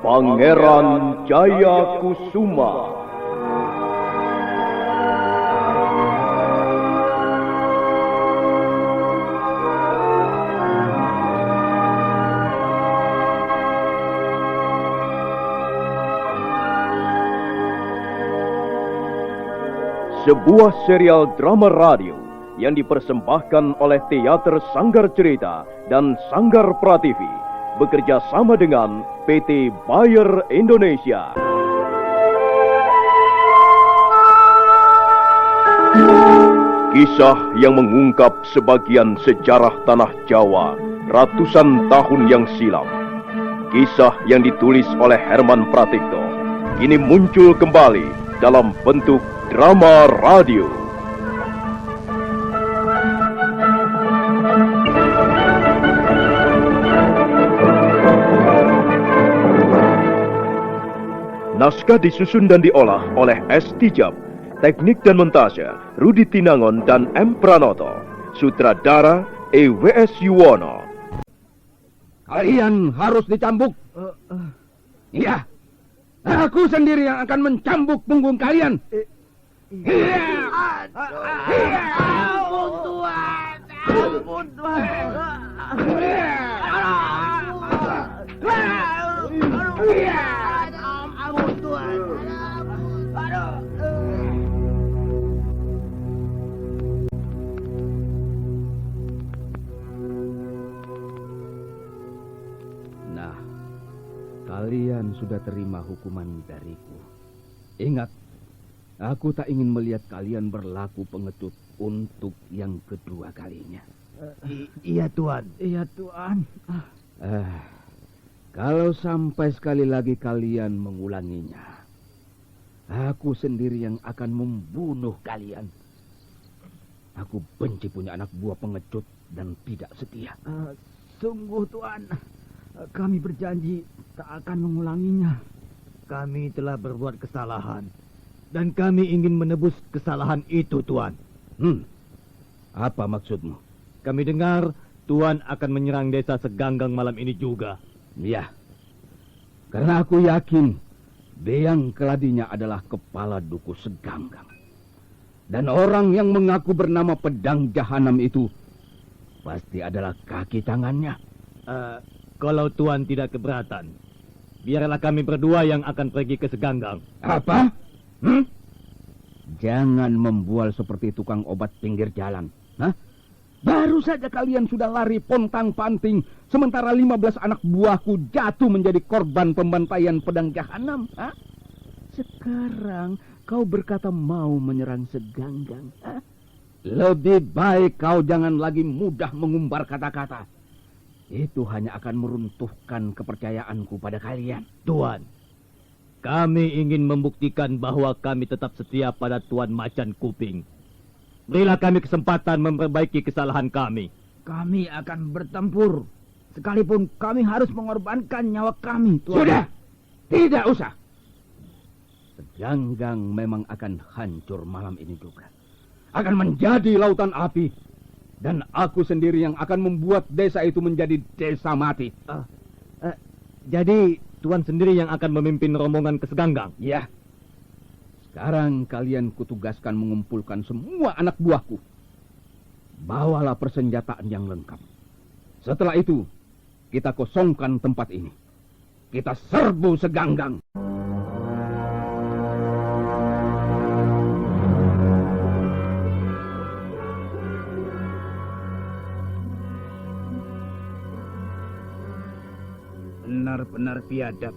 Pangeran Jayakusuma. Sebuah serial drama radio yang dipersembahkan oleh Teater Sanggar Cerita dan Sanggar Prativi bekerja sama dengan PT Bayer Indonesia. Kisah yang mengungkap sebagian sejarah tanah Jawa ratusan tahun yang silam. Kisah yang ditulis oleh Herman Pratikto kini muncul kembali dalam bentuk drama radio. Naskah disusun dan diolah oleh S. Tijab, teknik dan montase Rudi Tinangon dan M. Pranoto, sutradara E.W.S. Yuwono. Kalian harus dicambuk. Iya, aku sendiri yang akan mencambuk punggung kalian. Ampun Tuan, ampun Tuan. Ampun Tuan. Nah, kalian sudah terima hukuman dariku. Ingat, aku tak ingin melihat kalian berlaku pengecut untuk yang kedua kalinya. Iya Tuan. Iya Tuan. Kalau sampai sekali lagi kalian mengulanginya, aku sendiri yang akan membunuh kalian. Aku benci punya anak buah pengecut dan tidak setia. Sungguh Tuan, kami berjanji tak akan mengulanginya. Kami telah berbuat kesalahan dan kami ingin menebus kesalahan itu Tuan. Apa maksudmu? Kami dengar Tuan akan menyerang desa Seganggang malam ini juga. Ya, karena aku yakin Beyang Keladinya adalah kepala duku Seganggang. Dan orang yang mengaku bernama Pedang Jahanam itu pasti adalah kaki tangannya. Kalau Tuan tidak keberatan, biarlah kami berdua yang akan pergi ke Seganggang. Apa? Jangan membual seperti tukang obat pinggir jalan. Baru saja kalian sudah lari pontang-panting, sementara 15 anak buahku jatuh menjadi korban pembantaian Pedang Jahanam. Sekarang kau berkata mau menyerang Seganggang. Lebih baik kau jangan lagi mudah mengumbar kata-kata. Itu hanya akan meruntuhkan kepercayaanku pada kalian. Tuan, kami ingin membuktikan bahwa kami tetap setia pada Tuan Macan Kuping. Berilah kami kesempatan memperbaiki kesalahan kami. Kami akan bertempur, sekalipun kami harus mengorbankan nyawa kami, Tuan. Sudah, tidak usah. Seganggang memang akan hancur malam ini juga. Akan menjadi lautan api. Dan aku sendiri yang akan membuat desa itu menjadi desa mati. Jadi Tuan sendiri yang akan memimpin rombongan ke Seganggang? Ya. Sekarang kalian kutugaskan mengumpulkan semua anak buahku. Bawalah persenjataan yang lengkap. Setelah itu, kita kosongkan tempat ini. Kita serbu Seganggang. Benar-benar biadab.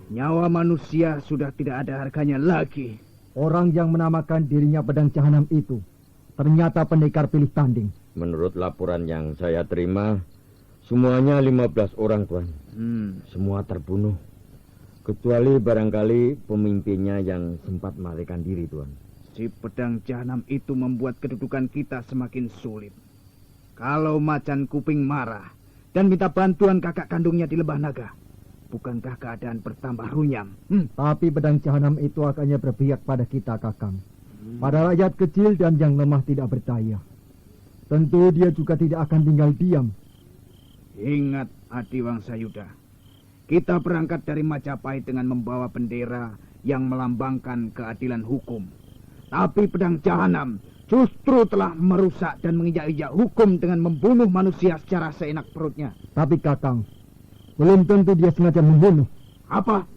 Nyawa manusia sudah tidak ada harganya lagi. Orang yang menamakan dirinya Pedang Jahanam itu ternyata pendekar pilih tanding. Menurut laporan yang saya terima, semuanya 15 orang, Tuan. Semua terbunuh. Kecuali barangkali pemimpinnya yang sempat melarikan diri, Tuan. Si Pedang Jahanam itu membuat kedudukan kita semakin sulit. Kalau Macan Kuping marah dan minta bantuan kakak kandungnya di Lembah Naga, bukankah keadaan bertambah runyam? Tapi Pedang Jahanam itu akannya berpihak pada kita, Kakang. Pada rakyat kecil dan yang lemah tidak berdaya. Tentu dia juga tidak akan tinggal diam. Ingat, Adiwangsa Yuda. Kita berangkat dari Majapahit dengan membawa bendera yang melambangkan keadilan hukum. Tapi pedang Jahanam justru telah merusak dan menginjak-injak hukum dengan membunuh manusia secara seenak perutnya. Tapi Kakang, belum tentu dia sengaja membunuh. Apa?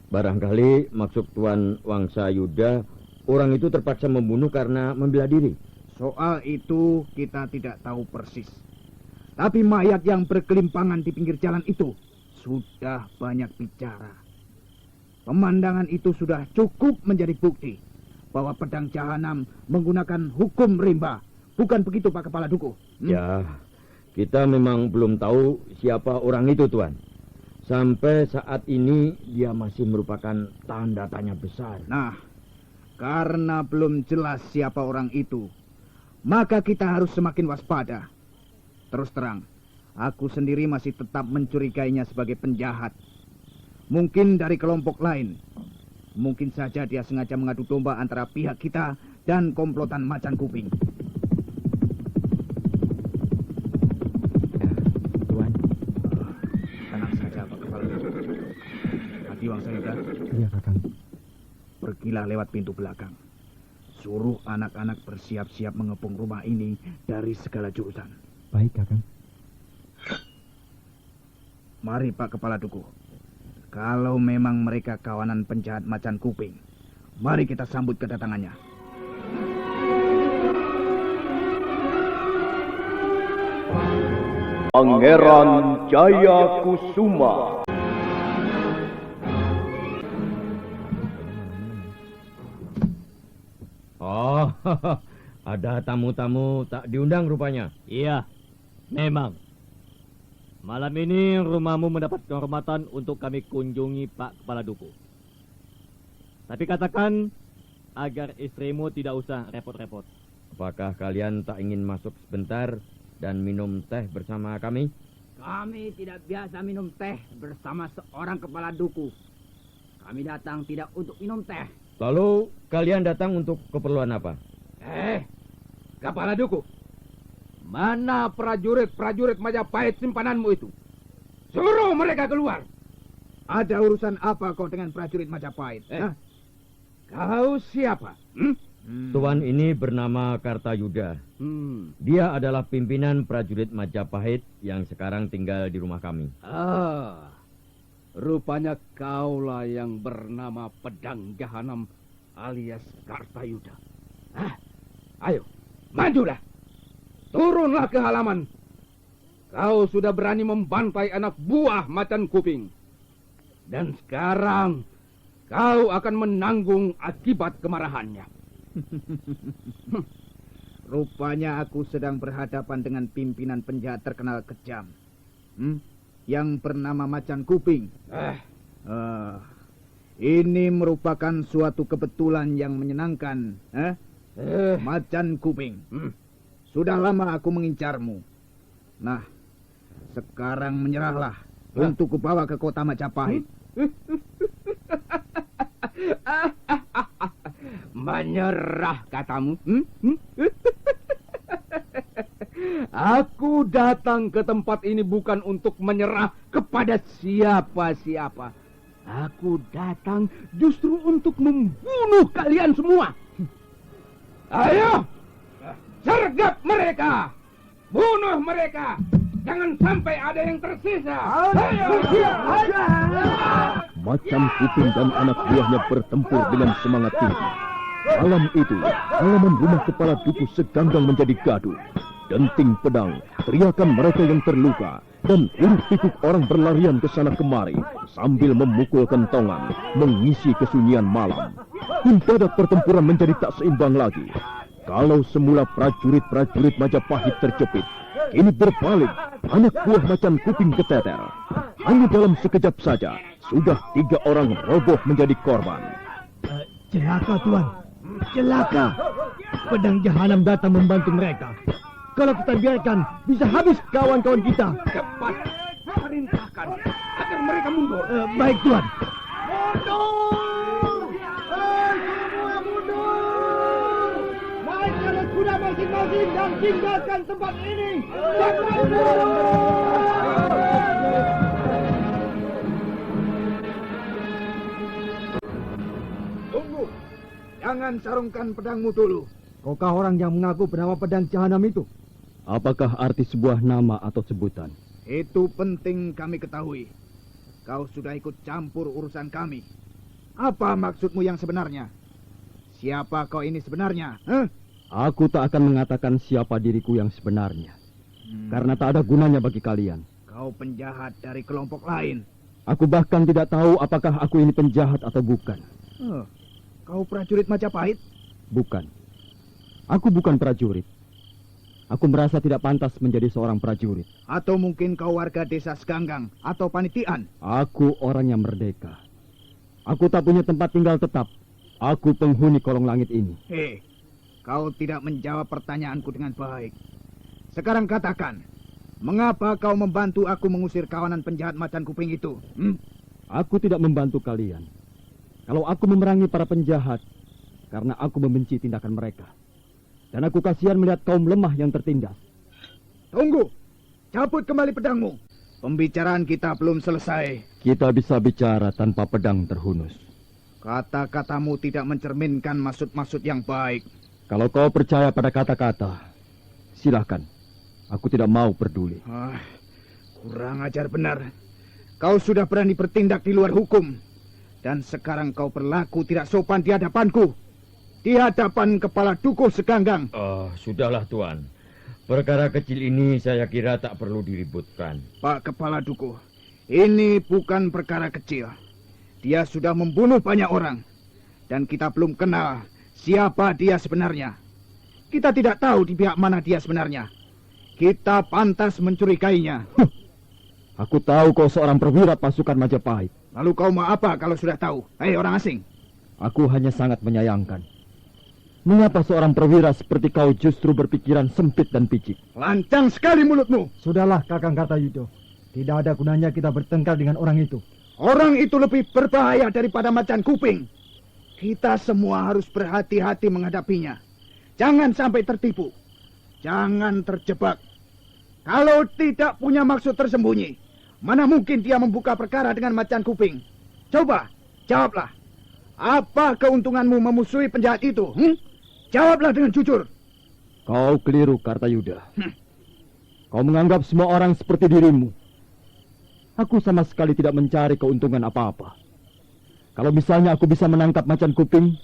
Barangkali maksud Tuan Wangsa Yuda, orang itu terpaksa membunuh karena membela diri. Soal itu kita tidak tahu persis. Tapi mayat yang berkelimpangan di pinggir jalan itu sudah banyak bicara. Pemandangan itu sudah cukup menjadi bukti bahwa pedang Jahanam menggunakan hukum rimba. Bukan begitu, Pak Kepala Duku? Ya, kita memang belum tahu siapa orang itu, Tuan. Sampai saat ini dia masih merupakan tanda tanya besar. Nah, karena belum jelas siapa orang itu, maka kita harus semakin waspada. Terus terang, aku sendiri masih tetap mencurigainya sebagai penjahat. Mungkin dari kelompok lain. Mungkin saja dia sengaja mengadu domba antara pihak kita dan komplotan Macan Kuping. Tuan. Tenang saja, Pak Kepala. Hadi Wangsa Yuda, Iya, Kakang. pergilah lewat pintu belakang. Suruh anak-anak bersiap-siap mengepung rumah ini dari segala jurusan. Baik, Kakang. Mari, Pak Kepala Duku. Kalau memang mereka kawanan penjahat Macan Kuping, mari kita sambut kedatangannya. Pangeran Jaya Kusuma. Oh, ada tamu-tamu tak diundang rupanya. Iya, memang. Malam ini rumahmu mendapat kehormatan untuk kami kunjungi, Pak Kepala Duku. Tapi katakan agar istrimu tidak usah repot-repot. Apakah kalian tak ingin masuk sebentar dan minum teh bersama kami? Kami tidak biasa minum teh bersama seorang kepala duku. Kami datang tidak untuk minum teh. Lalu kalian datang untuk keperluan apa? Kepala duku. Mana prajurit-prajurit Majapahit simpananmu itu? Suruh mereka keluar. Ada urusan apa kau dengan prajurit Majapahit? Kau siapa? Tuan ini bernama Kartayuda. Dia adalah pimpinan prajurit Majapahit yang sekarang tinggal di rumah kami. Rupanya kaulah yang bernama Pedang Jahanam alias Kartayuda. Ayo, majulah. Turunlah ke halaman. Kau sudah berani membantai anak buah Macan Kuping. Dan sekarang kau akan menanggung akibat kemarahannya. Rupanya aku sedang berhadapan dengan pimpinan penjahat terkenal kejam. Yang bernama Macan Kuping. Ini merupakan suatu kebetulan yang menyenangkan. Macan Kuping. Sudah lama aku mengincarmu. Nah, sekarang menyerahlah untuk kubawa ke kota Majapahit. Menyerah katamu? Aku datang ke tempat ini bukan untuk menyerah kepada siapa-siapa. Aku datang justru untuk membunuh kalian semua. Ayo! Sergap mereka! Bunuh mereka! Jangan sampai ada yang tersisa! Ayo! Macan Kuping dan anak buahnya bertempur dengan semangat tinggi. Malam itu, halaman rumah kepala duku seganggang menjadi gaduh. Denting pedang, teriakan mereka yang terluka, dan hiruk-pikuk orang berlarian ke sana kemari sambil memukul kentongan, mengisi kesunyian malam. Mendadak pertempuran menjadi tak seimbang lagi. Kalau semula prajurit-prajurit Majapahit terjepit, kini berbalik, anak buah Macan Kuping keteter. Hanya dalam sekejap saja, sudah 3 orang roboh menjadi korban. Celaka, Tuan. Celaka. Pedang Jahanam datang membantu mereka. Kalau kita biarkan, bisa habis kawan-kawan kita. Cepat, perintahkan agar mereka mundur. Baik, Tuan. Kuda masing-masing dan tinggalkan tempat ini. jangan sarungkan pedangmu dulu. Kaukah orang yang mengaku bernama pedang jahanam itu? Apakah arti sebuah nama atau sebutan? Itu penting kami ketahui. Kau sudah ikut campur urusan kami. Apa maksudmu yang sebenarnya? Siapa kau ini sebenarnya? Aku tak akan mengatakan siapa diriku yang sebenarnya. Karena tak ada gunanya bagi kalian. Kau penjahat dari kelompok lain. Aku bahkan tidak tahu apakah aku ini penjahat atau bukan. Kau prajurit Majapahit? Bukan. Aku bukan prajurit. Aku merasa tidak pantas menjadi seorang prajurit. Atau mungkin kau warga desa Seganggang atau panitiaan? Aku orang yang merdeka. Aku tak punya tempat tinggal tetap. Aku penghuni kolong langit ini. Kau tidak menjawab pertanyaanku dengan baik. Sekarang katakan, mengapa kau membantu aku mengusir kawanan penjahat macan kuping itu? Aku tidak membantu kalian. Kalau aku memerangi para penjahat, karena aku membenci tindakan mereka. Dan aku kasihan melihat kaum lemah yang tertindas. Tunggu, cabut kembali pedangmu. Pembicaraan kita belum selesai. Kita bisa bicara tanpa pedang terhunus. Kata-katamu tidak mencerminkan maksud-maksud yang baik. Kalau kau percaya pada kata-kata, silahkan. Aku tidak mau peduli. Kurang ajar benar. Kau sudah berani bertindak di luar hukum. Dan sekarang kau berlaku tidak sopan di hadapanku. Di hadapan kepala dukuh Seganggang. Sudahlah Tuan. Perkara kecil ini saya kira tak perlu diributkan. Pak Kepala Dukuh, ini bukan perkara kecil. Dia sudah membunuh banyak orang. Dan kita belum kenal siapa dia sebenarnya. Kita tidak tahu di pihak mana dia sebenarnya. Kita pantas mencurigainya. Aku tahu kau seorang perwira pasukan Majapahit. Lalu kau mau apa kalau sudah tahu? Hei orang asing. Aku hanya sangat menyayangkan. Mengapa seorang perwira seperti kau justru berpikiran sempit dan picik? Lancang sekali mulutmu. Sudahlah Kakang Kartayuda. Tidak ada gunanya kita bertengkar dengan orang itu. Orang itu lebih berbahaya daripada macan kuping. Kita semua harus berhati-hati menghadapinya. Jangan sampai tertipu. Jangan terjebak. Kalau tidak punya maksud tersembunyi, mana mungkin dia membuka perkara dengan macan kuping? Coba, jawablah. Apa keuntunganmu memusuhi penjahat itu? Jawablah dengan jujur. Kau keliru, Kartayuda. Kau menganggap semua orang seperti dirimu. Aku sama sekali tidak mencari keuntungan apa-apa. Kalau misalnya aku bisa menangkap macan kuping,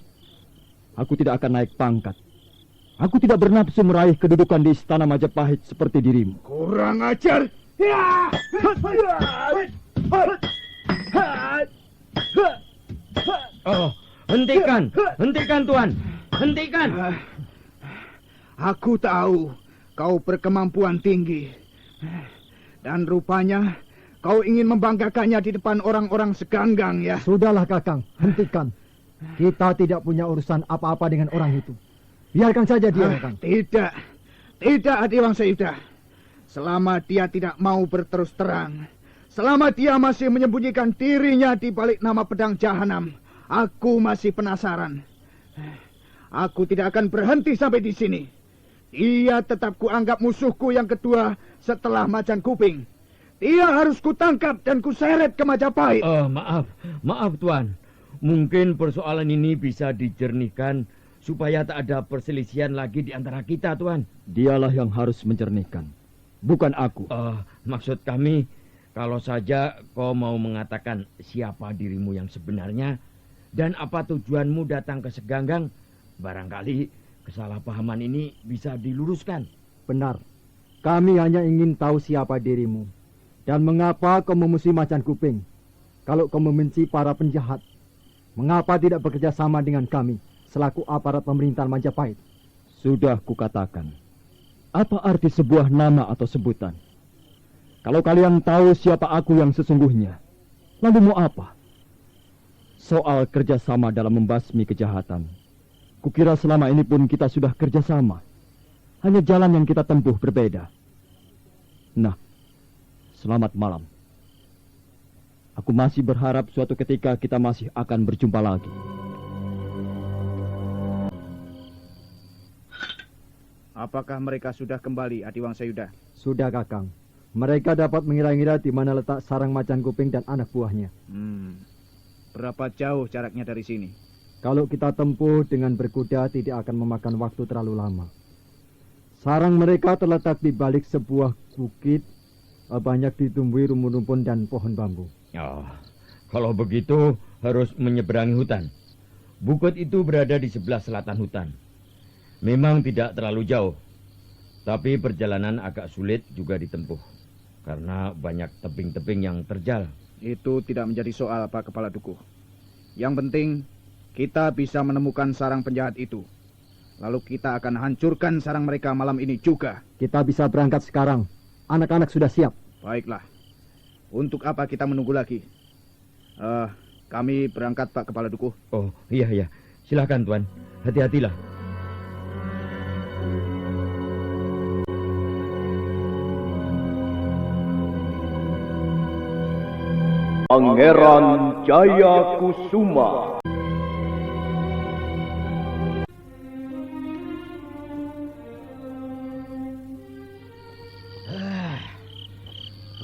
aku tidak akan naik pangkat. Aku tidak bernafsu meraih kedudukan di istana Majapahit seperti dirimu. Kurang ajar. Hentikan Tuan. Hentikan. Aku tahu kau berkemampuan tinggi. Dan rupanya kau ingin membanggakannya di depan orang-orang Seganggang ya. Sudahlah Kakang, hentikan. Kita tidak punya urusan apa-apa dengan orang itu. Biarkan saja dia, Kakang. Tidak Adiwangsa Yuda. Selama dia tidak mau berterus terang, selama dia masih menyembunyikan dirinya di balik nama pedang jahanam, aku masih penasaran. Aku tidak akan berhenti sampai di sini. Dia tetap kuanggap musuhku yang kedua setelah macan kuping. Dia harus kutangkap dan kuseret ke Majapahit. Maaf Tuan. Mungkin persoalan ini bisa dijernihkan supaya tak ada perselisihan lagi di antara kita, Tuan. Dialah yang harus menjernihkan, bukan aku. Maksud kami, kalau saja kau mau mengatakan siapa dirimu yang sebenarnya dan apa tujuanmu datang ke Seganggang, barangkali kesalahpahaman ini bisa diluruskan. Benar. Kami hanya ingin tahu siapa dirimu dan mengapa kau memusuhi macan kuping. Kalau kau membenci para penjahat, mengapa tidak bekerja sama dengan kami selaku aparat pemerintahan Majapahit? Sudah kukatakan. Apa arti sebuah nama atau sebutan? Kalau kalian tahu siapa aku yang sesungguhnya, lalu mau apa? Soal kerjasama dalam membasmi kejahatan, kukira selama ini pun kita sudah kerjasama. Hanya jalan yang kita tempuh berbeda. Nah, selamat malam. Aku masih berharap suatu ketika kita masih akan berjumpa lagi. Apakah mereka sudah kembali, Adiwangsa Yuda? Sudah, Kakang. Mereka dapat mengira-ngira di mana letak sarang macan kuping dan anak buahnya. Berapa jauh jaraknya dari sini? Kalau kita tempuh dengan berkuda tidak akan memakan waktu terlalu lama. Sarang mereka terletak di balik sebuah bukit, banyak ditumbuhi rumpun-rumpun dan pohon bambu. Oh, kalau begitu harus menyeberangi hutan. Bukit itu berada di sebelah selatan hutan. Memang tidak terlalu jauh, tapi perjalanan agak sulit juga ditempuh karena banyak tebing-tebing yang terjal. Itu tidak menjadi soal, Pak Kepala Dukuh. Yang penting kita bisa menemukan sarang penjahat itu. Lalu kita akan hancurkan sarang mereka malam ini juga. Kita bisa berangkat sekarang. Anak-anak sudah siap. Baiklah. Untuk apa kita menunggu lagi? Kami berangkat, Pak Kepala Dukuh. Oh, iya. Silakan, Tuan. Hati-hatilah. Pangeran Jaya Kusuma.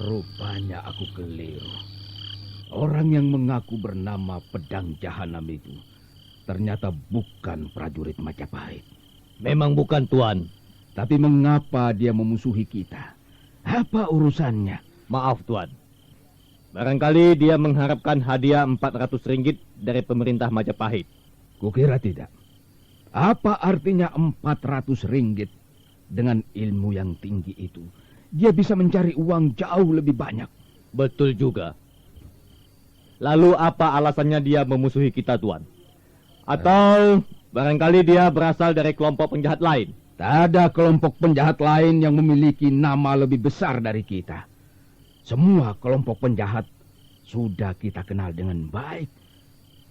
Rupanya aku keliru. Orang yang mengaku bernama Pedang Jahanam itu ternyata bukan prajurit Majapahit. Memang bukan, Tuan. Tapi mengapa dia memusuhi kita? Apa urusannya? Maaf, Tuan. Barangkali dia mengharapkan hadiah 400 ringgit dari pemerintah Majapahit. Kukira tidak. Apa artinya 400 ringgit? Dengan ilmu yang tinggi itu, dia bisa mencari uang jauh lebih banyak. Betul juga. Lalu apa alasannya dia memusuhi kita, Tuan? Atau barangkali dia berasal dari kelompok penjahat lain? Tak ada kelompok penjahat lain yang memiliki nama lebih besar dari kita. Semua kelompok penjahat sudah kita kenal dengan baik.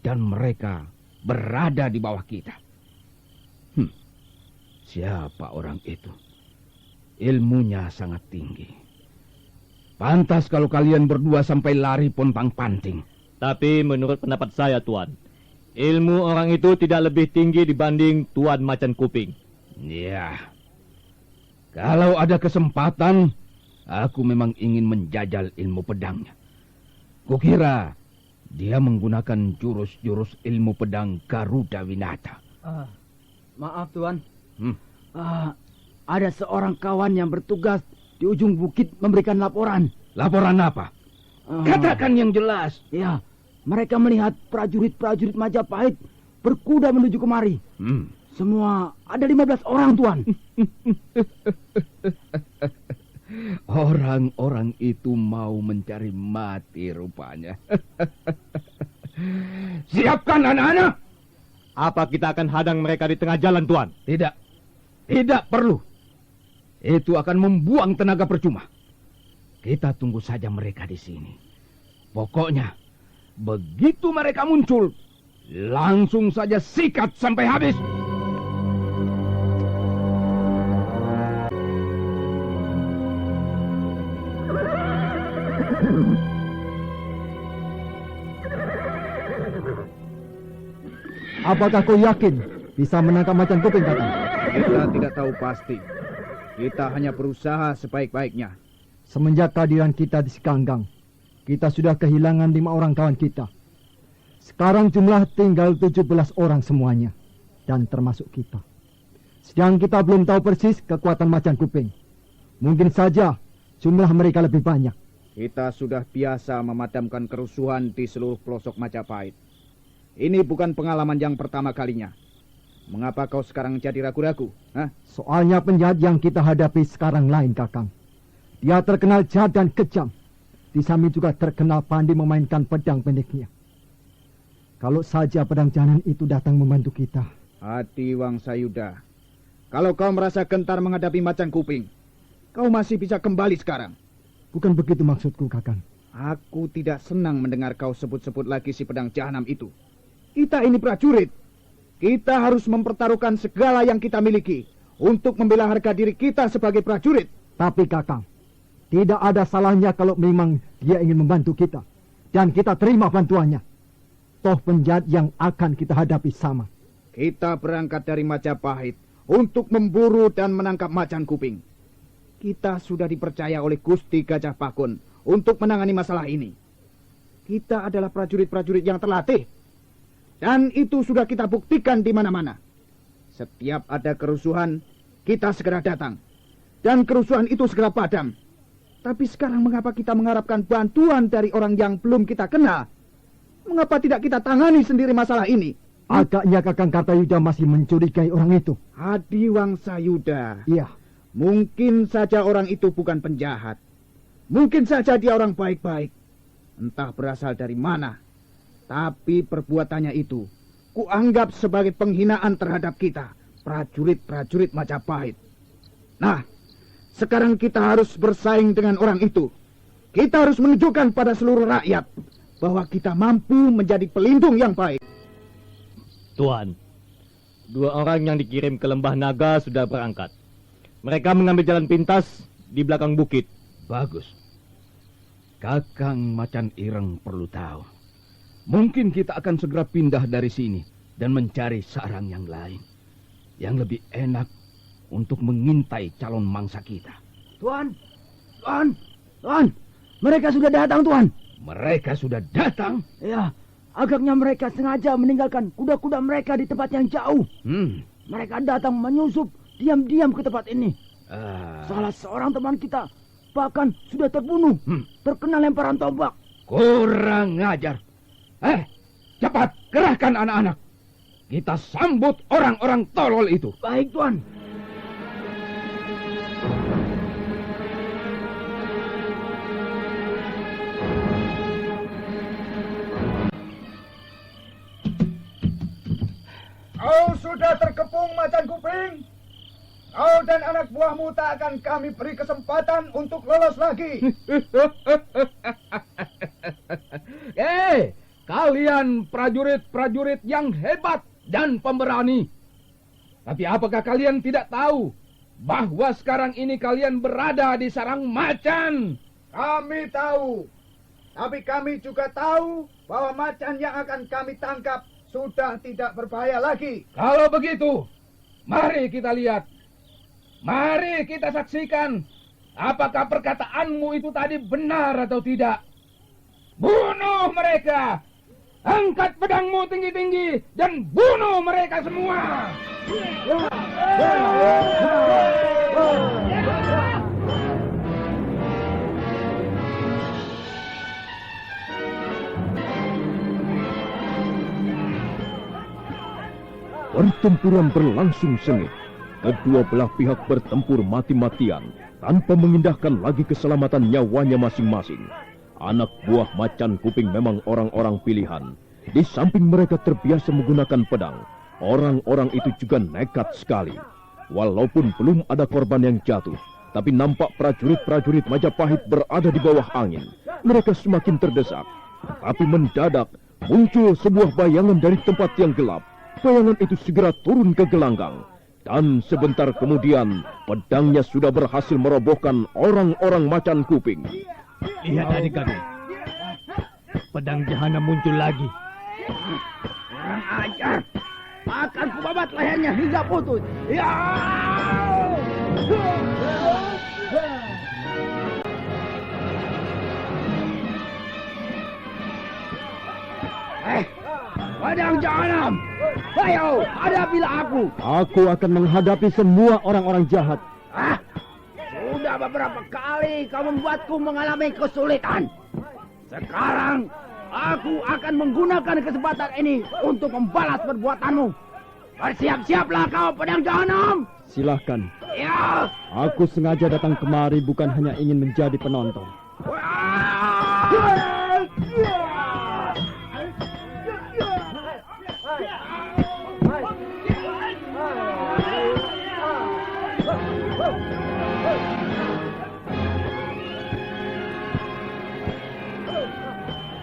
Dan mereka berada di bawah kita. Siapa orang itu? Ilmunya sangat tinggi. Pantas kalau kalian berdua sampai lari pontang-panting. Tapi menurut pendapat saya, Tuan, ilmu orang itu tidak lebih tinggi dibanding Tuan Macan Kuping. Ya, kalau ada kesempatan, aku memang ingin menjajal ilmu pedangnya. Kukira dia menggunakan jurus-jurus ilmu pedang Garuda Winata. Maaf, Tuan. Ada seorang kawan yang bertugas di ujung bukit memberikan laporan. Laporan apa? Katakan yang jelas. Ya, mereka melihat prajurit-prajurit Majapahit berkuda menuju kemari. Semua ada 15 orang, Tuan. Orang-orang itu mau mencari mati rupanya. Siapkan anak-anak. Apa kita akan hadang mereka di tengah jalan, Tuan? Tidak perlu. Itu akan membuang tenaga percuma. Kita tunggu saja mereka di sini. Pokoknya, begitu mereka muncul, langsung saja sikat sampai habis. Apakah kau yakin bisa menangkap Macan Kuping, Kakang? Kita tidak tahu pasti. Kita hanya berusaha sebaik-baiknya. Semenjak kehadiran kita di Sekanggang, kita sudah kehilangan 5 orang kawan kita. Sekarang jumlah tinggal 17 orang semuanya, dan termasuk kita. Sedang kita belum tahu persis kekuatan Macan Kuping. Mungkin saja jumlah mereka lebih banyak. Kita sudah biasa memadamkan kerusuhan di seluruh pelosok Majapahit. Ini bukan pengalaman yang pertama kalinya. Mengapa kau sekarang jadi ragu-ragu? Soalnya penjahat yang kita hadapi sekarang lain, Kakang. Dia terkenal jahat dan kejam. Di samping juga terkenal pandai memainkan pedang pendeknya. Kalau saja pedang jahanam itu datang membantu kita. Hati Wangsa Yuda. Kalau kau merasa gentar menghadapi Macan Kuping, kau masih bisa kembali sekarang. Bukan begitu maksudku, Kakang. Aku tidak senang mendengar kau sebut-sebut lagi si pedang jahanam itu. Kita ini prajurit. Kita harus mempertaruhkan segala yang kita miliki untuk membela harga diri kita sebagai prajurit. Tapi Kakang, tidak ada salahnya kalau memang dia ingin membantu kita. Dan kita terima bantuannya. Toh penjahat yang akan kita hadapi sama. Kita berangkat dari Majapahit untuk memburu dan menangkap Macan Kuping. Kita sudah dipercaya oleh Gusti Gajah Pakun untuk menangani masalah ini. Kita adalah prajurit-prajurit yang terlatih. Dan itu sudah kita buktikan di mana-mana. Setiap ada kerusuhan, kita segera datang. Dan kerusuhan itu segera padam. Tapi sekarang mengapa kita mengharapkan bantuan dari orang yang belum kita kenal? Mengapa tidak kita tangani sendiri masalah ini? Agaknya Kakang Kartayuda masih mencurigai orang itu. Adiwangsa Yuda. Iya. Mungkin saja orang itu bukan penjahat. Mungkin saja dia orang baik-baik. Entah berasal dari mana. Tapi perbuatannya itu kuanggap sebagai penghinaan terhadap kita, prajurit-prajurit Majapahit. Nah, sekarang kita harus bersaing dengan orang itu. Kita harus menunjukkan pada seluruh rakyat bahwa kita mampu menjadi pelindung yang baik. Tuan, 2 orang yang dikirim ke Lembah Naga sudah berangkat. Mereka mengambil jalan pintas di belakang bukit. Bagus. Kakang Macan Ireng perlu tahu. Mungkin kita akan segera pindah dari sini dan mencari sarang yang lain. Yang lebih enak untuk mengintai calon mangsa kita. Tuan. Mereka sudah datang, Tuan. Mereka sudah datang? Ya, agaknya mereka sengaja meninggalkan kuda-kuda mereka di tempat yang jauh. Mereka datang menyusup diam-diam ke tempat ini. Salah seorang teman kita bahkan sudah terbunuh, terkena lemparan tombak. Kurang ajar. Cepat kerahkan anak-anak. Kita sambut orang-orang tolol itu. Baik, Tuan. Kau sudah terkepung Macan Kuping. Kau dan anak buahmu tak akan kami beri kesempatan untuk lolos lagi. Kalian prajurit-prajurit yang hebat dan pemberani. Tapi apakah kalian tidak tahu bahwa sekarang ini kalian berada di sarang macan? Kami tahu. Tapi kami juga tahu bahwa macan yang akan kami tangkap sudah tidak berbahaya lagi. Kalau begitu, mari kita lihat. Mari kita saksikan apakah perkataanmu itu tadi benar atau tidak. Bunuh mereka! Angkat pedangmu tinggi-tinggi dan bunuh mereka semua! Pertempuran berlangsung sengit. Kedua belah pihak bertempur mati-matian tanpa mengindahkan lagi keselamatan nyawanya masing-masing. Anak buah Macan Kuping memang orang-orang pilihan. Di samping mereka terbiasa menggunakan pedang, orang-orang itu juga nekat sekali. Walaupun belum ada korban yang jatuh, tapi nampak prajurit-prajurit Majapahit berada di bawah angin. Mereka semakin terdesak. Tapi mendadak muncul sebuah bayangan dari tempat yang gelap. Bayangan itu segera turun ke gelanggang. Dan sebentar kemudian, pedangnya sudah berhasil merobohkan orang-orang Macan Kuping. Lihat adik-adik, pedang jahanam muncul lagi. Kurang ajar. Akan kubabat lehernya hingga putus. Ya! Pedang jahanam. Ayo, hadapilah aku. Aku akan menghadapi semua orang-orang jahat. Sudah beberapa kali kau membuatku mengalami kesulitan. Sekarang, aku akan menggunakan kesempatan ini untuk membalas perbuatanmu. Bersiap-siaplah kau, pedang jahanam. Silahkan. Ya. Aku sengaja datang kemari bukan hanya ingin menjadi penonton.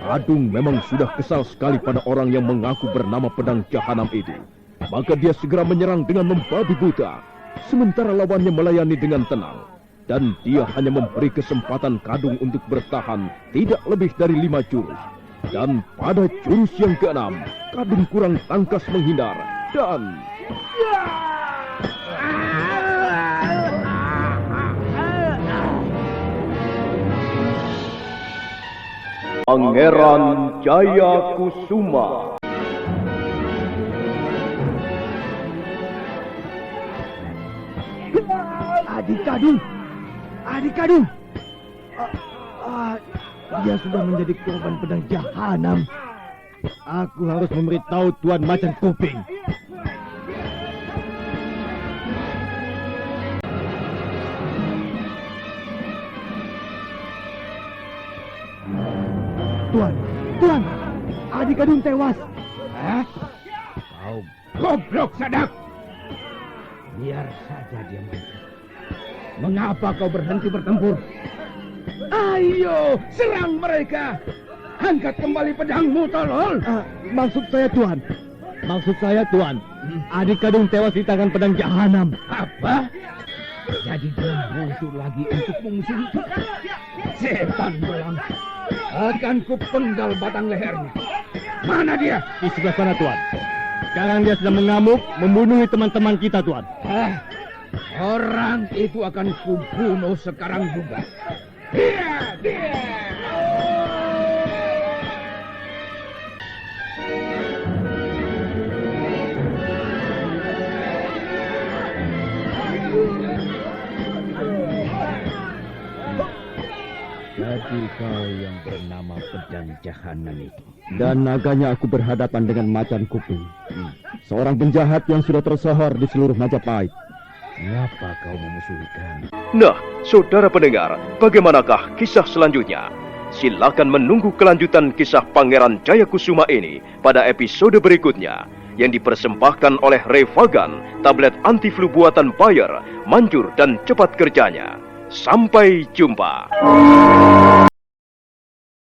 Adung memang sudah kesal sekali pada orang yang mengaku bernama pedang jahanam itu. Maka dia segera menyerang dengan membabi buta. Sementara lawannya melayani dengan tenang. Dan dia hanya memberi kesempatan Kadung untuk bertahan tidak lebih dari 5 jurus. Dan pada jurus yang ke-6, Kadung kurang tangkas menghindar. Dan... Pangeran Jaya Kusuma. Kadung, adik Kadung. Dia sudah menjadi korban pedang jahanam. Aku harus memberitahu Tuan Macan Kuping. Tuan, adik Kadung tewas. Kau goblok Sadak. Biar saja dia mati. Mengapa kau berhenti bertempur? Ayo, serang mereka. Angkat kembali pedangmu, tolol. Maksud saya Tuan. Adik Kadung tewas di tangan pedang jahanam. Apa? Jadi dia muncul lagi untuk mengusung kita. Setan belang. Akan kupenggal batang lehernya. Mana dia? Di sebelah sana, Tuan. Sekarang dia sedang mengamuk, membunuh teman-teman kita, Tuan. Orang itu akan kubunuh sekarang juga. Dia. Jadi kau yang bernama Pedang Jahanam itu. Dan agaknya aku berhadapan dengan Macan Kuping. Seorang penjahat yang sudah tersohor di seluruh Majapahit. Mengapa kau memusuhi kami? Nah, saudara pendengar, bagaimanakah kisah selanjutnya? Silakan menunggu kelanjutan kisah Pangeran Jayakusuma ini pada episode berikutnya yang dipersembahkan oleh Revagan, tablet anti flu buatan Bayer, manjur dan cepat kerjanya. Sampai jumpa.